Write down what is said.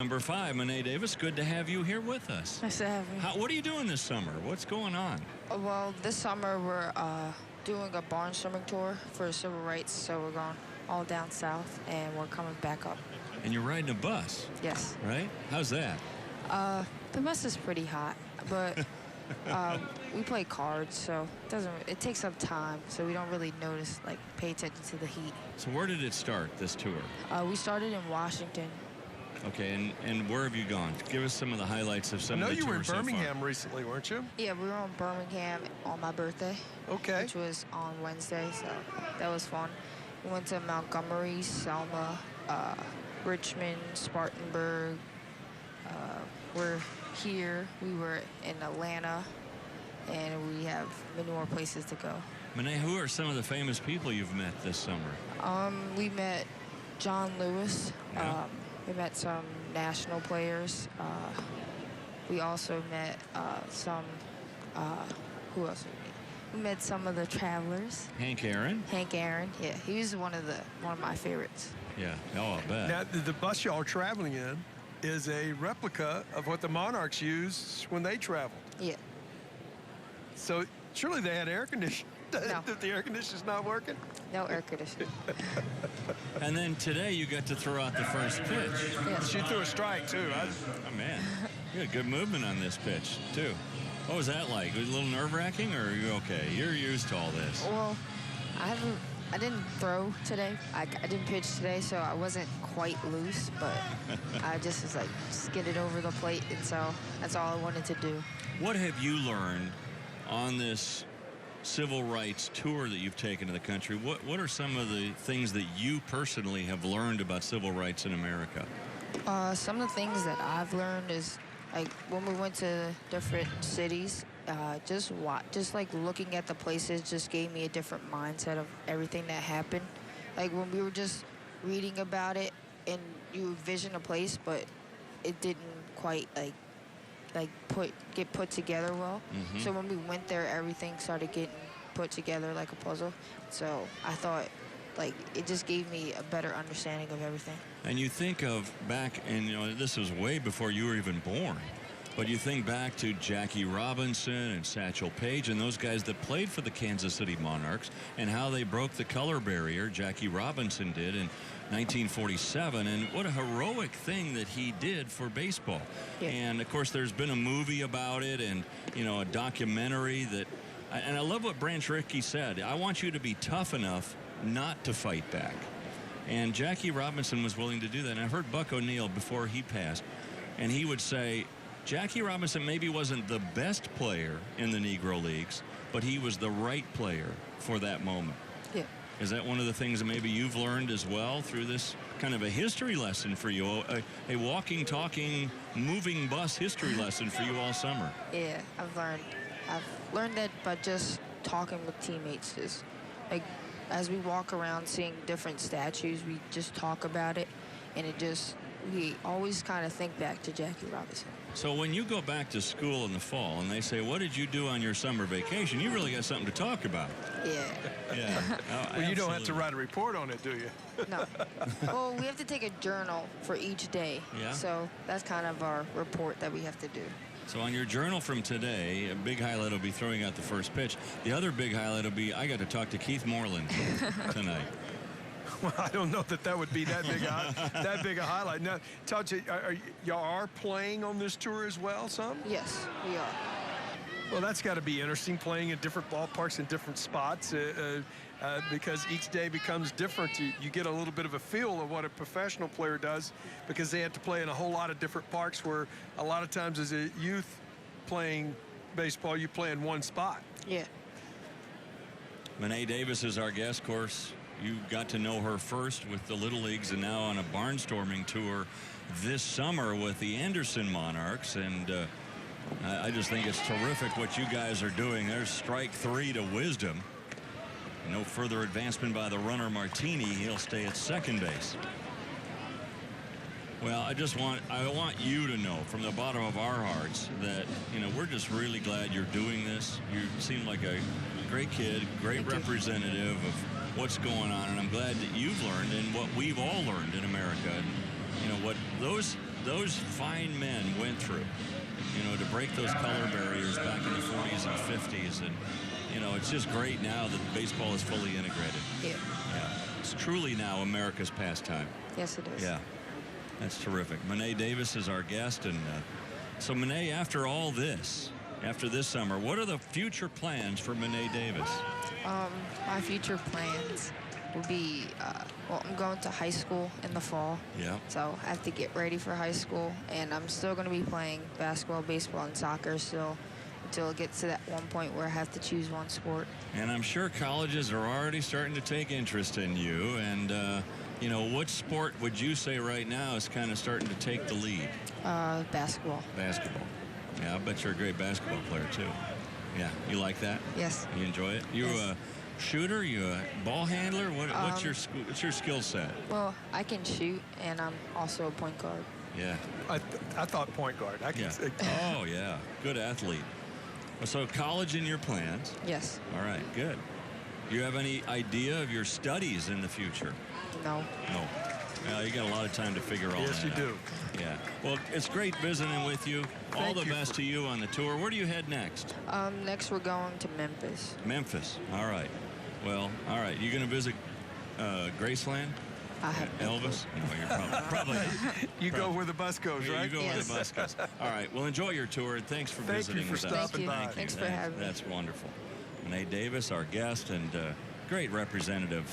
Number 5, Mone Davis, good to have you here with us. Nice to have you. What are you doing this summer? What's going on? Well, this summer we're doing a barnstorming tour for civil rights, so we're going all down south, and we're coming back up. And you're riding a bus, Yes. right? How's that? The bus is pretty hot, but we play cards, so it takes some time, so we don't really pay attention to the heat. So where did it start, this tour? We started in Washington. Okay, and where have you gone? Give us some of the highlights of some of the tours. I know you were in so far. Birmingham recently, weren't you? Yeah, we were on Birmingham on my birthday. Okay. Which was on Wednesday, so that was fun. We went to Montgomery, Selma, Richmond, Spartanburg. We're here. We were in Atlanta, and we have many more places to go. Mone, who are some of the famous people you've met this summer? We met John Lewis. Yeah. We met some national players. We also met who else did we meet? We met some of the travelers. Hank Aaron? Hank Aaron, yeah, he was one of my favorites. Yeah, oh, I bet. Now, the bus y'all are traveling in is a replica of what the Monarchs used when they traveled. Yeah. So surely they had air conditioning. No. If the air conditioner's not working? No air conditioning. And then today you got to throw out the first pitch. Yes. She threw a strike, too. Oh, man. You had good movement on this pitch, too. What was that like? Was it a little nerve-wracking, or are you okay? You're used to all this. Well, I didn't throw today. I didn't pitch today, so I wasn't quite loose, but I just was like, just get it over the plate, and so that's all I wanted to do. What have you learned on this civil rights tour that you've taken to the country? What are some of the things that you personally have learned about civil rights in America? Some of the things that I've learned is, like, when we went to different cities, just like looking at the places just gave me a different mindset of everything that happened. Like, when we were just reading about it and you envision a place, but it didn't quite get put together well. Mm-hmm. So when we went there, everything started getting put together like a puzzle. So I thought, like, it just gave me a better understanding of everything. And you think of back, and this was way before you were even born, but you think back to Jackie Robinson and Satchel Paige and those guys that played for the Kansas City Monarchs and how they broke the color barrier. Jackie Robinson did in 1947, and what a heroic thing that he did for baseball. Yeah. And of course there's been a movie about it, and a documentary that, and I love what Branch Rickey said. I want you to be tough enough not to fight back. And Jackie Robinson was willing to do that. And I heard Buck O'Neill before he passed, and he would say Jackie Robinson maybe wasn't the best player in the Negro Leagues, but he was the right player for that moment. Yeah. Is that one of the things that maybe you've learned as well through this kind of a history lesson for you, a walking, talking, moving bus history lesson for you all summer? Yeah, I've learned that by just talking with teammates. Is like, as we walk around seeing different statues, we just talk about it, and we always kind of think back to Jackie Robinson. So when you go back to school in the fall and they say, what did you do on your summer vacation, you really got something to talk about. Yeah. Yeah. Oh, Well, you don't have to absolutely. write a report on it, do you? No. Well, we have to take a journal for each day. Yeah. So that's kind of our report that we have to do. So on your journal from today, a big highlight will be throwing out the first pitch. The other big highlight will be I got to talk to Keith Moreland tonight. Well, I don't know that would be that big a highlight. Now, Todd, y'all are playing on this tour as well, some? Yes, we are. Well, that's got to be interesting, playing in different ballparks in different spots, because each day becomes different. You get a little bit of a feel of what a professional player does, because they have to play in a whole lot of different parks, where a lot of times as a youth playing baseball, you play in one spot. Yeah. Mone Davis is our guest. Of course, you got to know her first with the Little Leagues and now on a barnstorming tour this summer with the Anderson Monarchs. And I just think it's terrific what you guys are doing. There's strike 3 to Wisdom. No further advancement by the runner Martini. He'll stay at second base. Well, I want you to know from the bottom of our hearts that, we're just really glad you're doing this. You seem like a great kid, great representative of what's going on, and I'm glad that you've learned and what we've all learned in America. And, what those those fine men went through, to break those color barriers back in the 40s and 50s. And, it's just great now that baseball is fully integrated. Yeah. Yeah. It's truly now America's pastime. Yes, it is. Yeah. That's terrific. Mone Davis is our guest. And so, Mone, after all this, after this summer, what are the future plans for Mone Davis? My future plans will be, I'm going to high school in the fall. Yeah. So I have to get ready for high school, and I'm still going to be playing basketball, baseball, and soccer still until it gets to that one point where I have to choose one sport. And I'm sure colleges are already starting to take interest in you. And, what sport would you say right now is kind of starting to take the lead? Basketball. Basketball. Yeah, I bet you're a great basketball player, too. Yeah, you like that? Yes. You enjoy it? You Yes. a shooter? You a ball handler? What's your skill set? Well, I can shoot, and I'm also a point guard. Yeah. I thought point guard. I can Yeah. say. Oh, yeah. Good athlete. So college in your plans. Yes. All right, good. Do you have any idea of your studies in the future? No. No. Well, you got a lot of time to figure all Yes, that you out. do. Yeah. Well, it's great visiting with you. All Thank the you best to you on the tour. Where do you head next? Next, we're going to Memphis. Memphis. All right. Well, all right. You going to visit Graceland? I have no Elvis? No, you're probably not. You go where the bus goes, Yeah, right? you go where Yes. the bus goes. All right. Well, enjoy your tour, and thanks for Thank you visiting for with us. stopping by. Thank you. Thanks for having me. That's wonderful. Mone Davis, our guest, and great representative